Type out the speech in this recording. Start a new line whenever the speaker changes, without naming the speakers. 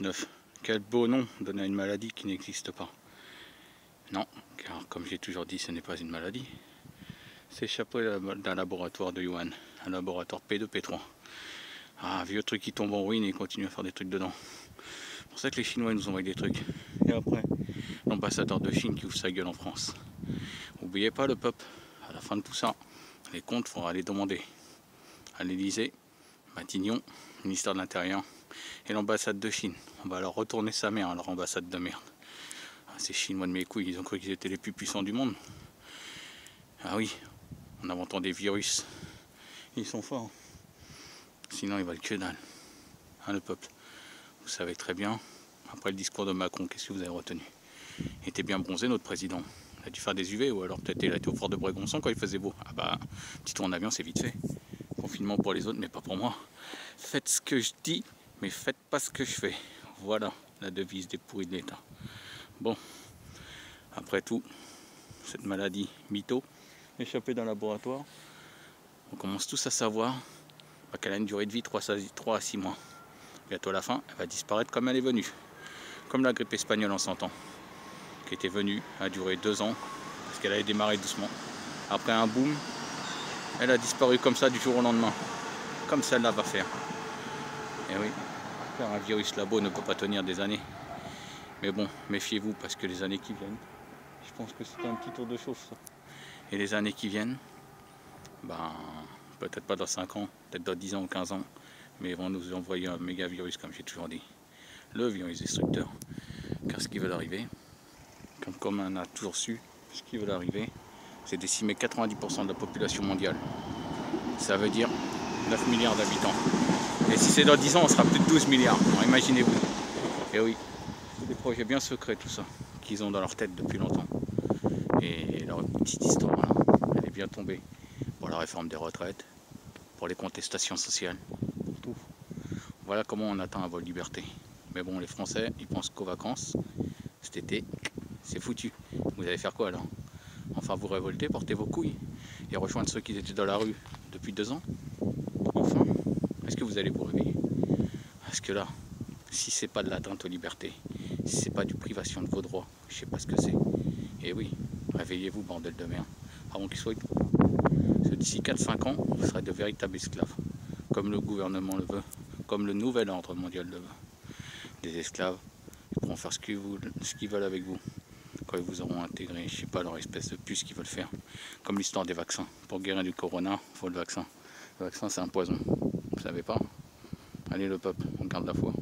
Covid-19. Quel beau nom donné à une maladie qui n'existe pas. Non, car comme j'ai toujours dit, ce n'est pas une maladie. C'est échappé d'un laboratoire de Yuan, un laboratoire P2, P3. Ah, un vieux truc qui tombe en ruine et il continue à faire des trucs dedans. C'est pour ça que les Chinois nous envoient des trucs. Et après, l'ambassadeur de Chine qui ouvre sa gueule en France. N'oubliez pas le peuple, à la fin de tout ça, les comptes, il faudra les demander à l'Elysée, Matignon, ministère de l'Intérieur et l'ambassade de Chine. On va leur retourner sa mère, leur ambassade de merde. Ah, ces Chinois de mes couilles, ils ont cru qu'ils étaient les plus puissants du monde. Ah oui, en inventant des virus, ils sont forts. Sinon ils valent que dalle. Hein, le peuple, vous savez très bien, après le discours de Macron, qu'est-ce que vous avez retenu? Il était bien bronzé notre président. Il a dû faire des UV ou alors peut-être il a été au fort de Brégonçon quand il faisait beau. Ah bah, petit tour en avion c'est vite fait. Confinement pour les autres mais pas pour moi. Faites ce que je dis mais faites pas ce que je fais. Voilà la devise des pourris de l'État. Bon, après tout, cette maladie mytho, échappée d'un laboratoire, on commence tous à savoir qu'elle a une durée de vie 3 à 6 mois. Bientôt à la fin, elle va disparaître comme elle est venue. Comme la grippe espagnole en 100 ans, qui était venue, a duré 2 ans, parce qu'elle avait démarré doucement. Après un boom, elle a disparu comme ça du jour au lendemain. Comme celle-là va faire. Et oui, car un virus labo ne peut pas tenir des années. Mais bon, méfiez-vous parce que les années qui viennent, je pense que c'était un petit tour de chauffe ça. Et les années qui viennent, ben, peut-être pas dans 5 ans, peut-être dans 10 ans ou 15 ans, mais ils vont nous envoyer un méga virus comme j'ai toujours dit. Le virus destructeur. Car ce qui va arriver, comme on a toujours su, ce qui va arriver, c'est décimer 90% de la population mondiale. Ça veut dire 9 milliards d'habitants. Et si c'est dans 10 ans, on sera plus de 12 milliards. Alors imaginez-vous. Et oui, c'est des projets bien secrets tout ça, qu'ils ont dans leur tête depuis longtemps. Et leur petite histoire, là, elle est bien tombée. Pour la réforme des retraites, pour les contestations sociales, pour tout. Voilà comment on atteint à vos libertés. Mais bon, les Français, ils pensent qu'aux vacances, cet été, c'est foutu. Vous allez faire quoi alors? Enfin vous révolter, porter vos couilles et rejoindre ceux qui étaient dans la rue depuis 2 ans? Enfin, est-ce que vous allez vous réveiller? Parce que là, si c'est pas de l'atteinte aux libertés, si c'est pas du privation de vos droits, je sais pas ce que c'est. Et oui, réveillez-vous bordel de merde, avant qu'ils soient tout. Parce que d'ici 4-5 ans, vous serez de véritables esclaves, comme le gouvernement le veut, comme le nouvel ordre mondial le veut. Des esclaves qui pourront faire ce qu'ils veulent avec vous. Quand ils vous auront intégré, je sais pas, leur espèce de puce qu'ils veulent faire. Comme l'histoire des vaccins. Pour guérir du corona, il faut le vaccin. Le vaccin, c'est un poison. Vous savez pas? Allez le peuple, on garde la foi.